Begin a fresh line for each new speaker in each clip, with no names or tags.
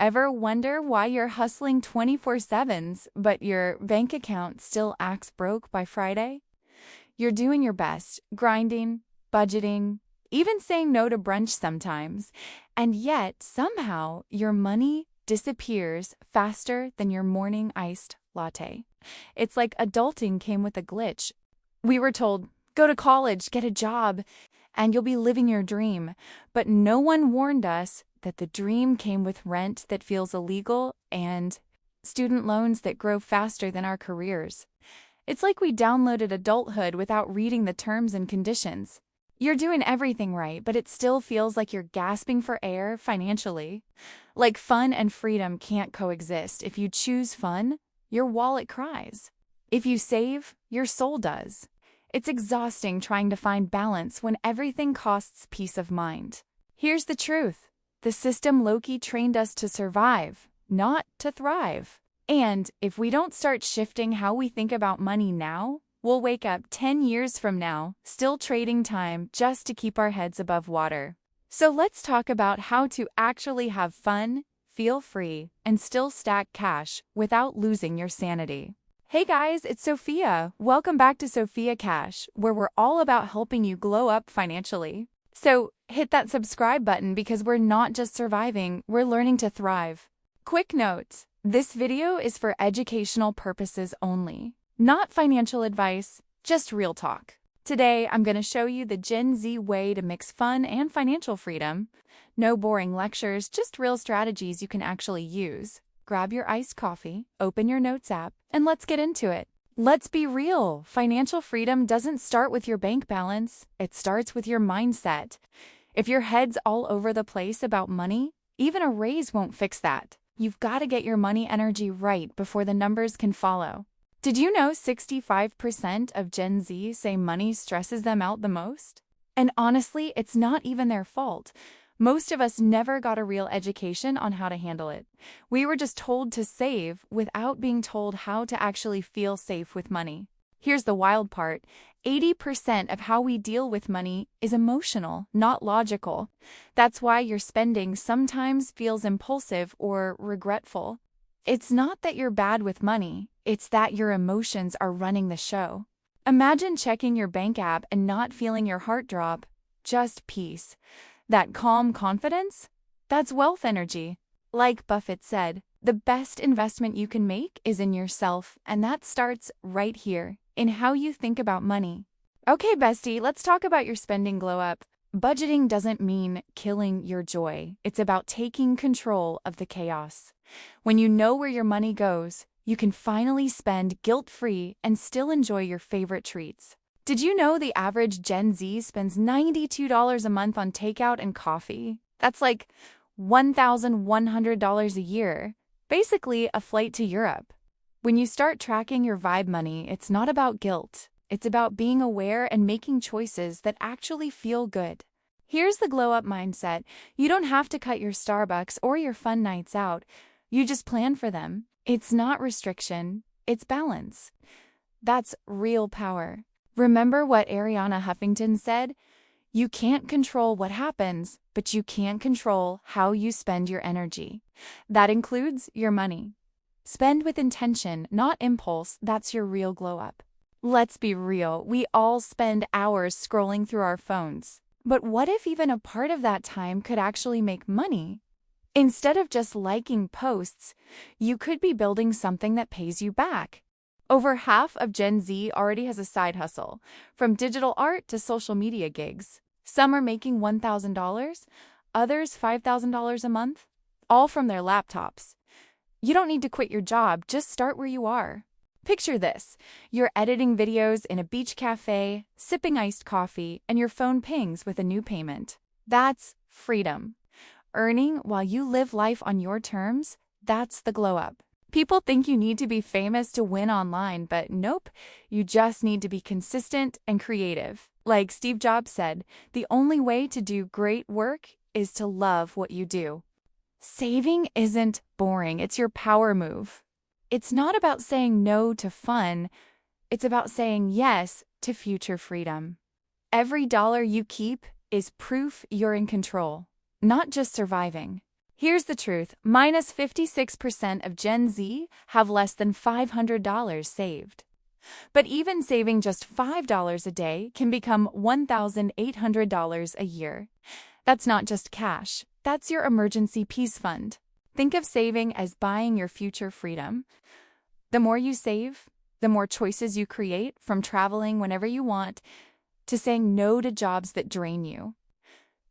Ever wonder why you're hustling 24/7s, but your bank account still acts broke by Friday? You're doing your best, grinding, budgeting, even saying no to brunch sometimes, and yet somehow your money disappears faster than your morning iced latte. It's like adulting came with a glitch. We were told, go to college, get a job, and you'll be living your dream. But no one warned us that the dream came with rent that feels illegal and student loans that grow faster than our careers. It's like we downloaded adulthood without reading the terms and conditions. You're doing everything right, but it still feels like you're gasping for air financially. Like fun and freedom can't coexist. If you choose fun, your wallet cries. If you save, your soul does. It's exhausting trying to find balance when everything costs peace of mind. Here's the truth. The system Loki trained us to survive, not to thrive. And if we don't start shifting how we think about money now, we'll wake up 10 years from now, still trading time just to keep our heads above water. So let's talk about how to actually have fun, feel free, and still stack cash without losing your sanity. Hey guys, it's Sophia. Welcome back to Sophia Cash, where we're all about helping you glow up financially. So hit that subscribe button because we're not just surviving, we're learning to thrive. Quick note, this video is for educational purposes only, not financial advice, just real talk. Today, I'm going to show you the Gen Z way to mix fun and financial freedom. No boring lectures, just real strategies you can actually use. Grab your iced coffee, open your notes app, and let's get into it. Let's be real. Financial freedom doesn't start with your bank balance. It starts with your mindset. If your head's all over the place about money, even a raise won't fix that. You've got to get your money energy right before the numbers can follow. Did you know 65% of Gen Z say money stresses them out the most? And honestly, it's not even their fault. Most of us never got a real education on how to handle it. We were just told to save without being told how to actually feel safe with money. Here's the wild part. 80% of how we deal with money is emotional, not logical. That's why your spending sometimes feels impulsive or regretful. It's not that you're bad with money, it's that your emotions are running the show. Imagine checking your bank app and not feeling your heart drop, just peace. That calm confidence? That's wealth energy. Like Buffett said, the best investment you can make is in yourself, and that starts right here, in how you think about money. Okay, bestie, let's talk about your spending glow up. Budgeting doesn't mean killing your joy. It's about taking control of the chaos. When you know where your money goes, you can finally spend guilt-free and still enjoy your favorite treats. Did you know the average Gen Z spends $92 a month on takeout and coffee? That's like $1,100 a year. Basically, a flight to Europe. When you start tracking your vibe money, it's not about guilt. It's about being aware and making choices that actually feel good. Here's the glow-up mindset. You don't have to cut your Starbucks or your fun nights out. You just plan for them. It's not restriction, it's balance. That's real power. Remember what Ariana Huffington said? You can't control what happens, but you can control how you spend your energy. That includes your money. Spend with intention, not impulse. That's your real glow up. Let's be real. We all spend hours scrolling through our phones. But what if even a part of that time could actually make money? Instead of just liking posts, you could be building something that pays you back. Over half of Gen Z already has a side hustle, from digital art to social media gigs. Some are making $1,000, others $5,000 a month, all from their laptops. You don't need to quit your job, just start where you are. Picture this, you're editing videos in a beach cafe, sipping iced coffee, and your phone pings with a new payment. That's freedom. Earning while you live life on your terms, that's the glow up. People think you need to be famous to win online, but nope, you just need to be consistent and creative. Like Steve Jobs said, the only way to do great work is to love what you do. Saving isn't boring, it's your power move. It's not about saying no to fun, it's about saying yes to future freedom. Every dollar you keep is proof you're in control, not just surviving. Here's the truth, minus 56% of Gen Z have less than $500 saved. But even saving just $5 a day can become $1,800 a year. That's not just cash, that's your emergency peace fund. Think of saving as buying your future freedom. The more you save, the more choices you create, from traveling whenever you want to saying no to jobs that drain you.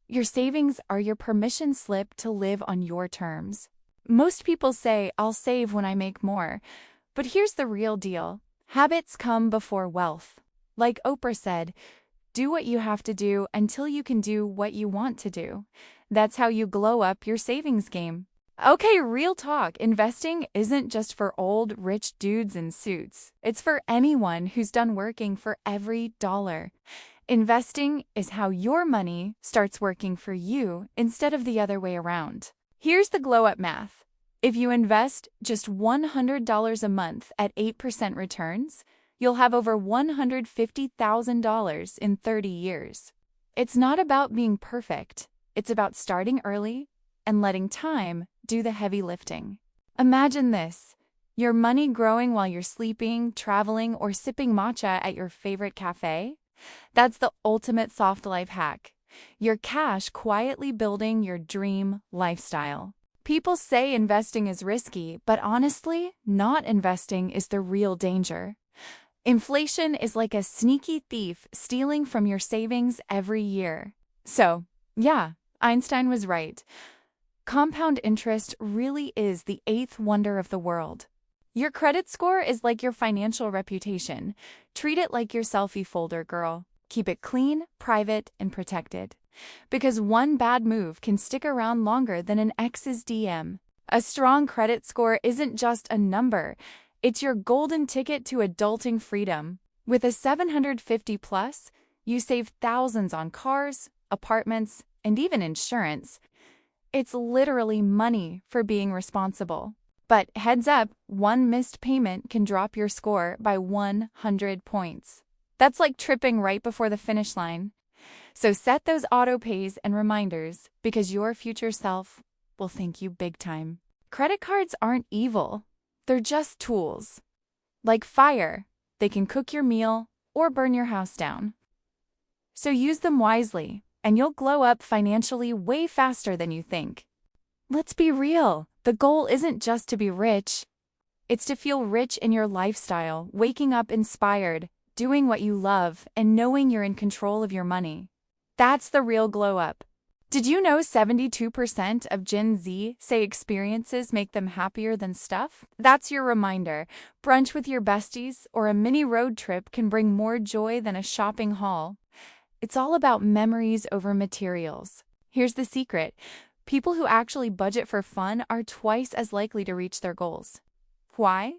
Your savings are your permission slip to live on your terms. Most people say, I'll save when I make more. But here's the real deal. Habits come before wealth. Like Oprah said, do what you have to do until you can do what you want to do. That's how you glow up your savings game. Okay, real talk. Investing isn't just for old, rich dudes in suits. It's for anyone who's done working for every dollar. Investing is how your money starts working for you instead of the other way around. Here's the glow-up math. If you invest just $100 a month at 8% returns, you'll have over $150,000 in 30 years. It's not about being perfect. It's about starting early and letting time do the heavy lifting. Imagine this: your money growing while you're sleeping, traveling, or sipping matcha at your favorite cafe. That's the ultimate soft life hack. Your cash quietly building your dream lifestyle. People say investing is risky, but honestly, not investing is the real danger. Inflation is like a sneaky thief stealing from your savings every year. So, yeah, Einstein was right. Compound interest really is the eighth wonder of the world. Your credit score is like your financial reputation. Treat it like your selfie folder, girl. Keep it clean, private, and protected. Because one bad move can stick around longer than an ex's DM. A strong credit score isn't just a number. It's your golden ticket to adulting freedom. With a 750 plus, you save thousands on cars, apartments, and even insurance. It's literally money for being responsible. But heads up, one missed payment can drop your score by 100 points. That's like tripping right before the finish line. So set those auto pays and reminders, because your future self will thank you big time. Credit cards aren't evil. They're just tools. Like fire, they can cook your meal or burn your house down. So use them wisely, and you'll glow up financially way faster than you think. Let's be real. The goal isn't just to be rich. It's to feel rich in your lifestyle, waking up inspired, doing what you love, and knowing you're in control of your money. That's the real glow up. Did you know 72% of Gen Z say experiences make them happier than stuff? That's your reminder. Brunch with your besties or a mini road trip can bring more joy than a shopping haul. It's all about memories over materials. Here's the secret. People who actually budget for fun are twice as likely to reach their goals. Why?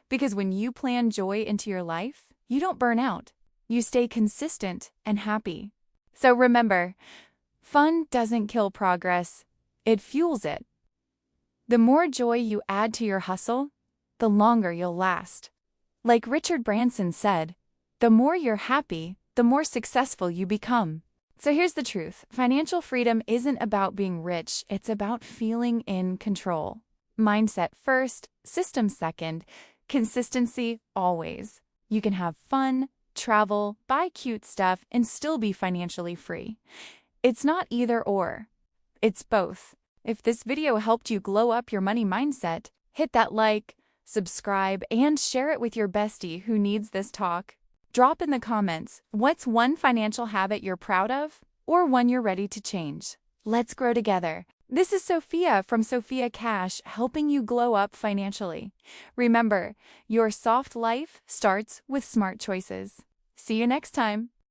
Because when you plan joy into your life, you don't burn out. You stay consistent and happy. So remember, fun doesn't kill progress, it fuels it. The more joy you add to your hustle, the longer you'll last. Like Richard Branson said, the more you're happy, the more successful you become. So here's the truth. Financial freedom isn't about being rich, it's about feeling in control. Mindset first, system second, consistency always. You can have fun, travel, buy cute stuff, and still be financially free. It's not either or. It's both. If this video helped you glow up your money mindset, hit that like, subscribe, and share it with your bestie who needs this talk. Drop in the comments, what's one financial habit you're proud of, or one you're ready to change? Let's grow together. This is Sophia from Sophia Cash, helping you glow up financially. Remember, your soft life starts with smart choices. See you next time.